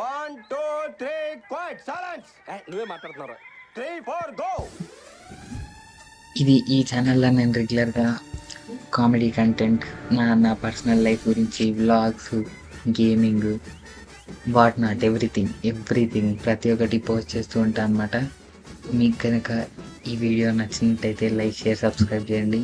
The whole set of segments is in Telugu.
1, 2, 3, quiet, silence. నువ్వే మాట్లాడుతున్నావు. 3, 4, go. ఇది ఈ ఛానల్లో నేను రెగ్యులర్గా కామెడీ కంటెంట్, నా పర్సనల్ లైఫ్ గురించి vlogs, gaming, what not everything ప్రతి ఒక్కటి పోస్ట్ చేస్తూ ఉంటాను అనమాట. మీకు కనుక ఈ వీడియో నచ్చినట్టయితే లైక్, షేర్, సబ్స్క్రైబ్ చేయండి.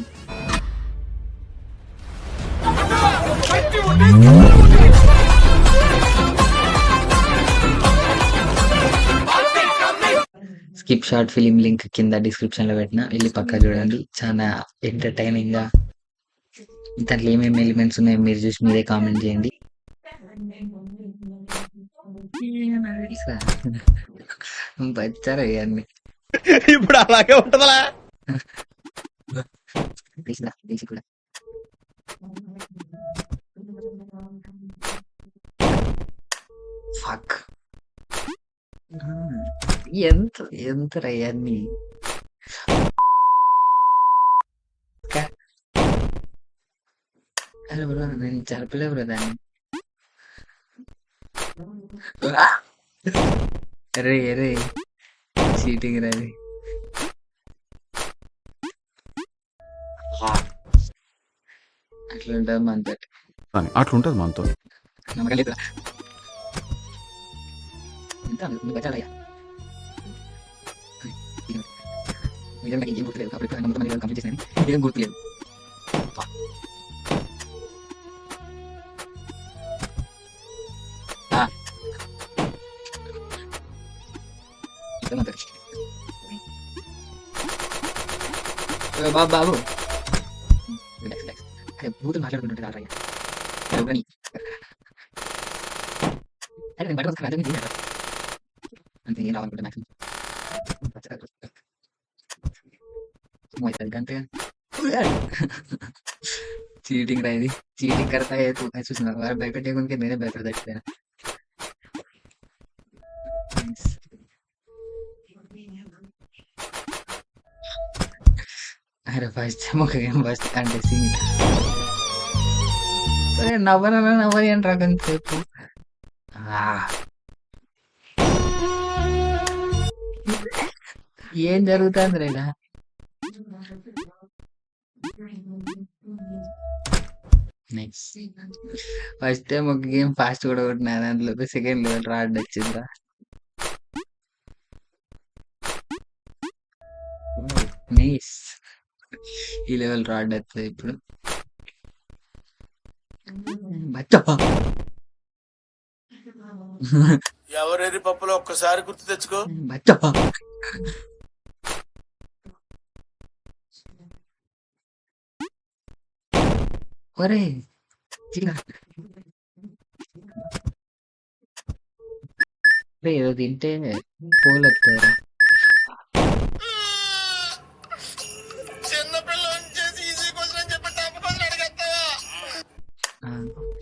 స్కిప్ షార్ట్ ఫిలిం లింక్ కింద డిస్క్రిప్షన్లో పెట్టిన, వెళ్ళి పక్కా చూడండి. చాలా ఎంటర్టైనింగ్గా దాంట్లో ఏమేమి ఎలిమెంట్స్ ఉన్నాయో మీరు చూసి మీరే కామెంట్ చేయండి. బచ్చారా ఇవన్నీ ఇప్పుడు అలాగే ఉంటదా? తీసి కూడా ఫక్ ఎంత రయ్యాన్ని అరే బ్రో, నేను జరపలే బ్రో దాన్ని. అరే అరే చీటింగ్ రాది. అట్లా ఉంటుంది మనతో, అట్లుంటది మనతో. నమ్మకం లేదు. ఎంత బచ్చాలయ్యా, నిజంగా ఏం గుర్తులేదు. అప్పుడు నమ్మకం కంప్లీట్ చేసినాను, ఏం గుర్తులేదు. బాబు బూతులు మాట్లాడుకుంటుంటే రారయ్య. అరే నేను బయట అంతే, ఏం రావాలనుకుంటే మ్యాక్సిమం గంటే చీటింగ్ రా. ఇది చీటింగ్ करता है तू, చూసిన భయపెట్టే కొనికే నేనే భయపడదచ్చిపోయినా. అరే ఫస్ట్ ఒక గేమ్ ఫస్ట్ అంటే సింగ్ నవ్వని అంటారా కొంతసేపు. ఏం జరుగుతుంది రేడా? ఫస్ట్ టైం ఒక గేమ్ ఫాస్ట్ కూడా కొట్టినా, దాంట్లో సెకండ్ లెవెల్ రాడ్ వచ్చిందిరా. నైస్, ఈ లెవెల్ రాడ్ వస్తుంది ఇప్పుడు. ఎవరెరి పప్పులో ఒక్కసారి గుర్తు తెచ్చుకో. ఒరే ఏదో తింటే పోలు వస్తారు.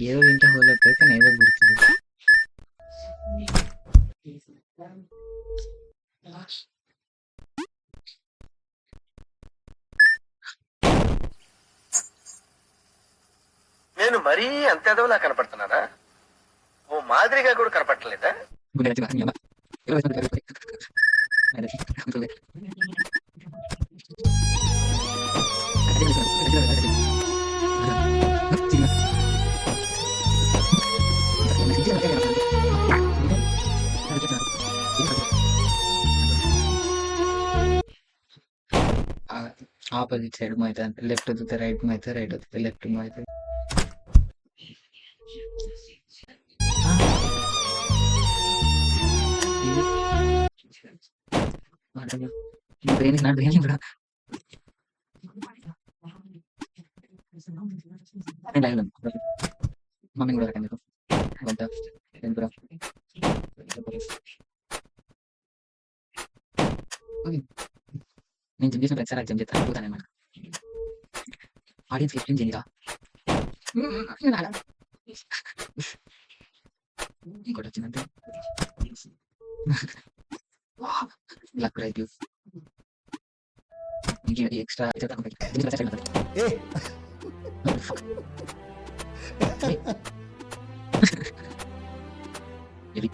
ఏదో తింటే హోల్ వస్తుంది, కానీ ఏదో గుర్తుంది. నేను మరీ అంత ఎదవలా కనపడుతున్నానా? ఓ మాదిరిగా కూడా కనపడలేదా? ఆపోజిట్ సైడ్ అవుతుంది, లెఫ్ట్ అవుతుంది, రైట్ అవుతుంది, రైట్ అవుతుంది, లెఫ్ట్ అవుతుంది. మమ్మీ కూడా రకండి నేను జిమ్ చేసిన ప్రతిసారి జిమ్ చేస్తాను, పోతానమాట. ఆడియన్స్ ఎక్స్ప్లెయిన్ చేయరా ఇంకోటి వచ్చిందంటే లక్ రైట్ ఎక్స్ట్రా ఇది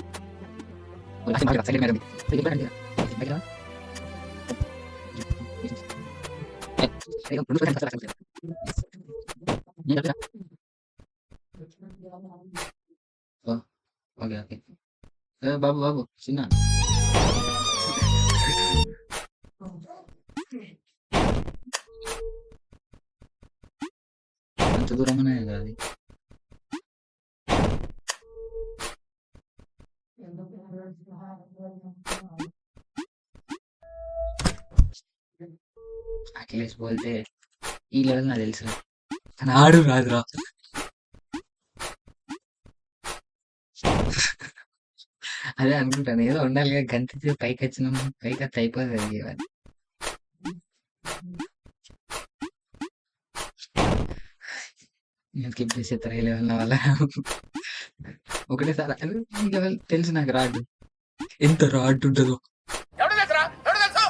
ఓకే ఓకే బాబు బాబు చిన్న అంత దూరమనే కదా అది అఖిలేష్ పోతే ఈ లెవెల్ నాకు తెలుసు కానీ ఆడు రాదురా అదే అనుకుంటాను ఏదో ఉండాలి కదా గంతి పైకి వచ్చినాం పైకి అత్త అయిపోతుంది కదా నేను స్కిప్ చేసేస్తారు ఈ లెవెల్ వల్ల ఒకటేసారి ఈ లెవెల్ తెలుసు నాకు రాడ్ ఎంత రాడ్ ఉంటుందో ఎవడు తెలుసురా ఎవడు తెలుసు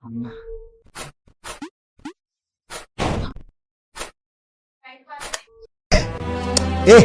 అమ్మా ఏ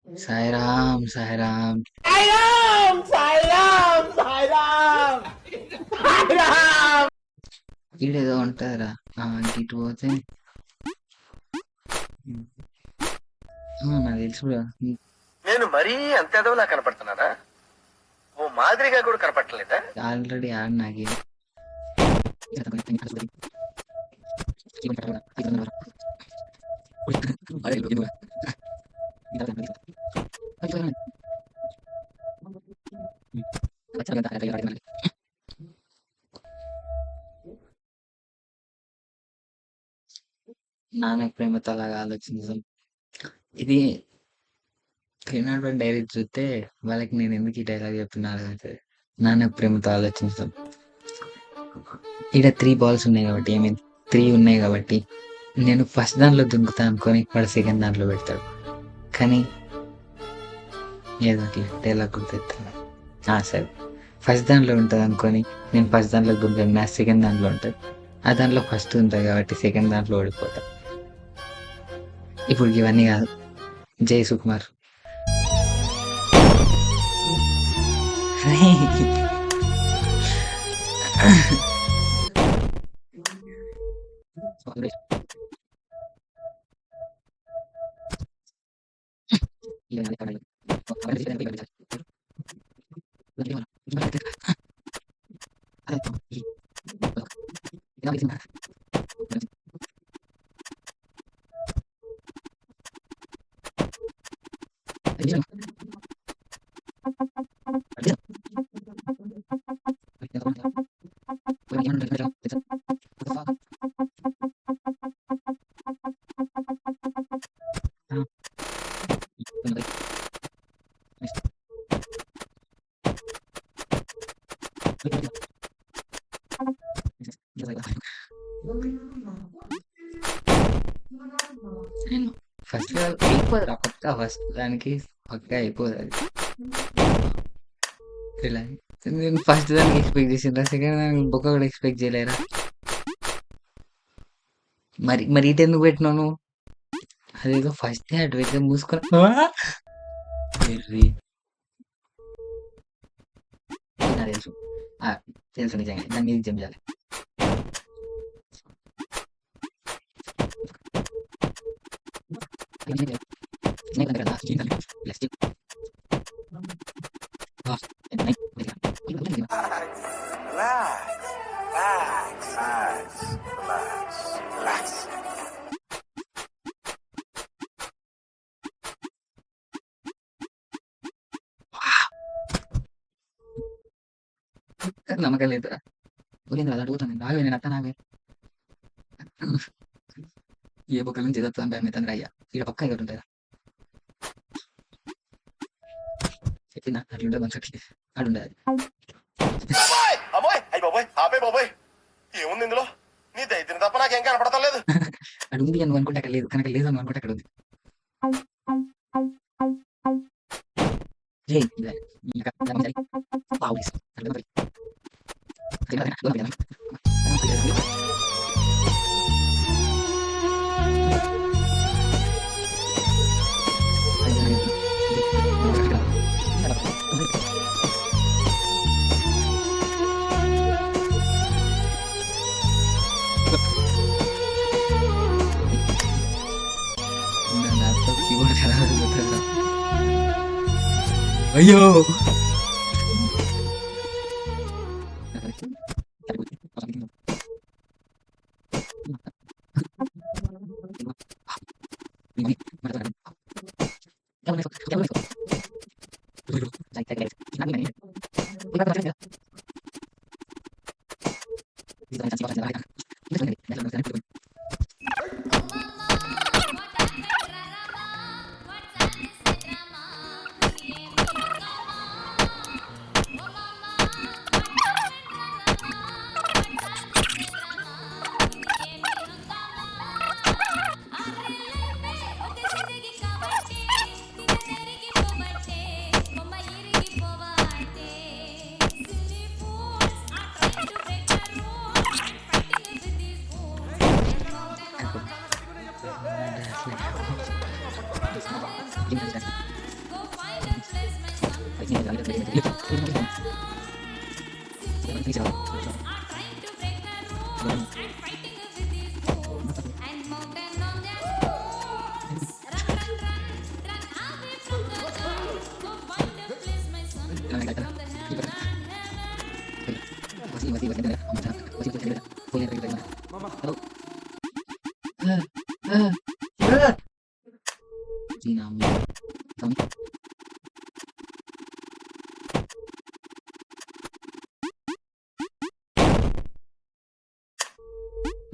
సాయిరామ్ సాయిరామ్ ఈడేదో ఉంటుందిరా ఇటు పోతే నాకు తెలుసు కూడా నేను మరీ అంత ఎదవలా కనపడుతున్నానా ఓ మాదిరిగా కూడా కనపడలేదా ఆల్రెడీ ఆడ నాకు నాన్న ప్రేమతో అలాగా ఆలోచించాం ఇది త్రినాడు డైరీ చూస్తే వాళ్ళకి నేను ఎందుకు ఈ డైలాగ్ చెప్తున్నాను అంటే నాన్న ప్రేమతో ఆలోచించాం ఇక్కడ 3 balls ఉన్నాయి కాబట్టి ఐ మీన్ 3 ఉన్నాయి కాబట్టి నేను ఫస్ట్ దాంట్లో దుంకుతా అనుకొని వాడు సెకండ్ దాంట్లో పెడతాడు కానీ ఏదో అట్లా డైలాగ్ గుర్తెత్తాను సరే ఫస్ట్ దాంట్లో ఉంటుంది అనుకొని నేను ఫస్ట్ దాంట్లో దుంకాను నా సెకండ్ దాంట్లో ఉంటుంది ఆ దాంట్లో ఫస్ట్ ఉంటుంది కాబట్టి సెకండ్ దాంట్లో ఓడిపోతా ఇప్పుడు ఇవన్నీ కాదు జై సుకుమార్ ఫస్ట్ అయిపోదు పక్క ఫస్ట్ దానికి పక్క అయిపోదు అది ఇలా నేను ఫస్ట్ దానికి ఎక్స్పెక్ట్ చేసిన సెకండ్ దానికి బొక్క కూడా ఎక్స్పెక్ట్ చేయలేరా మరి ఇటు ఎందుకు పెట్టినావు నువ్వు? అదేదో ఫస్ట్ అటు పెడితే మూసుకొని నాకు తెలుసు తెలుసు నిజంగా దాని మీద జంప్ చేయాలి. నమ్మకం లేదు. ఊరేంద్ర అది అడుగుతాను నాగే నేను అట్ట నాగే ఏ బొక్కల నుంచి చదువుతాను భయం అవుతుంది అయ్యా ఇక్కడ పక్క ఇక్కడ ఉంటాయి చెప్పిన అట్లుంటుంది మనకి అడుండదు. అమ్మాయి అయ్యి బాబోయ్ ఆపే బాబోయ్ ఏముంది ఇందులో నీ దైత్యం తప్ప నాకేం కనపడతా లేదు. అక్కడ ఉంది అని అనుకుంటే అక్కడ లేదు, కనుక లేదు అని అనుకుంటే అక్కడ ఉంది. అయ్యో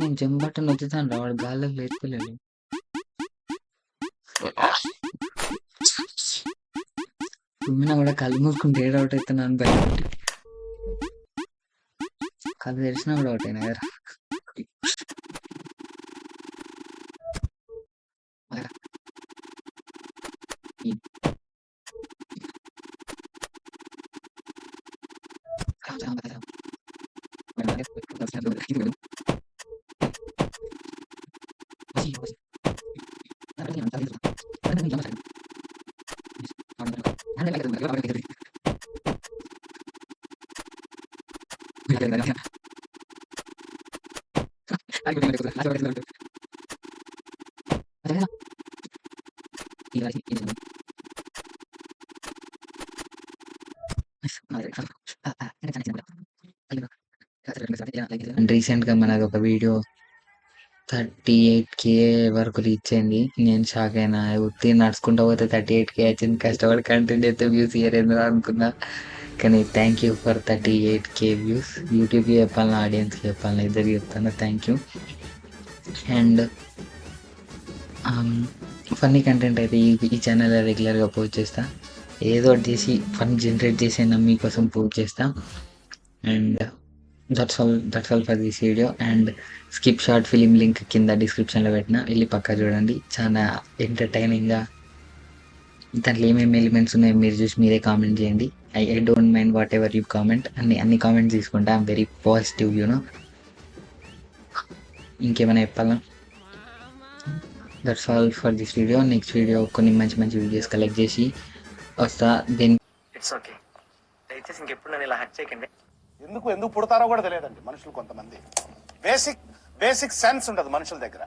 నేను జంబట్టను వచ్చేసాను రా వాడు గాల్లోకి లేచిపోలేడు. తుమ్మినా కూడా కళ్ళు మూసుకుంటే ఏడు అవుట్ అవుతున్నాను భయం. కళ్ళు తెరిచినా కూడా అవుట్ అయినా కదా. రీసెంట్ గా మనది ఒక వీడియో 38K వరకు రీచ్ అయింది. నేను షాక్ అయినా. ఉత్తి నడుచుకుంటూ పోతే 38K వచ్చింది, కష్టపడి కంటెంట్ అయితే వ్యూస్ ఇయ్యలేదు అనుకున్నా. కానీ thank you for 38K views. యూట్యూబ్కి చెప్పాలన్నా ఆడియన్స్కి చెప్పాలన్నా ఇద్దరికి చెప్తాను thank you. And funny content అయితే ఈ ఛానల్లో రెగ్యులర్గా పోస్ట్ చేస్తా. ఏదో ఒకటి చేసి ఫన్ జనరేట్ చేసైనా మీకోసం పోస్ట్ చేస్తా. And that's all for this video. And skip short film link కింద డిస్క్రిప్షన్లో పెట్టిన, వెళ్ళి పక్కా చూడండి. చాలా ఎంటర్టైనింగ్గా దాంట్లో ఏమేమి ఎలిమెంట్స్ ఉన్నాయో మీరు చూసి మీరే కామెంట్ చేయండి. I don't mind what ever you comment. అన్ని కామెంట్స్ తీసుకుంటా. I'm very positive you know. ఇంకేమైనా చెప్పాలా? That's all for this video. Next video కొన్ని మంచి మంచి వీడియోస్ కలెక్ట్ చేసి వస్తా. దెన్ ఇట్స్ ఓకే, దయచేసి ఇంకెప్పుడు నన్ను ఇలా హట్ చేయకండి. ఎందుకు పుడతారో కూడా తెలియదండి మనుషులు కొంతమంది. బేసిక్ సెన్స్ ఉండదు మనుషుల దగ్గర.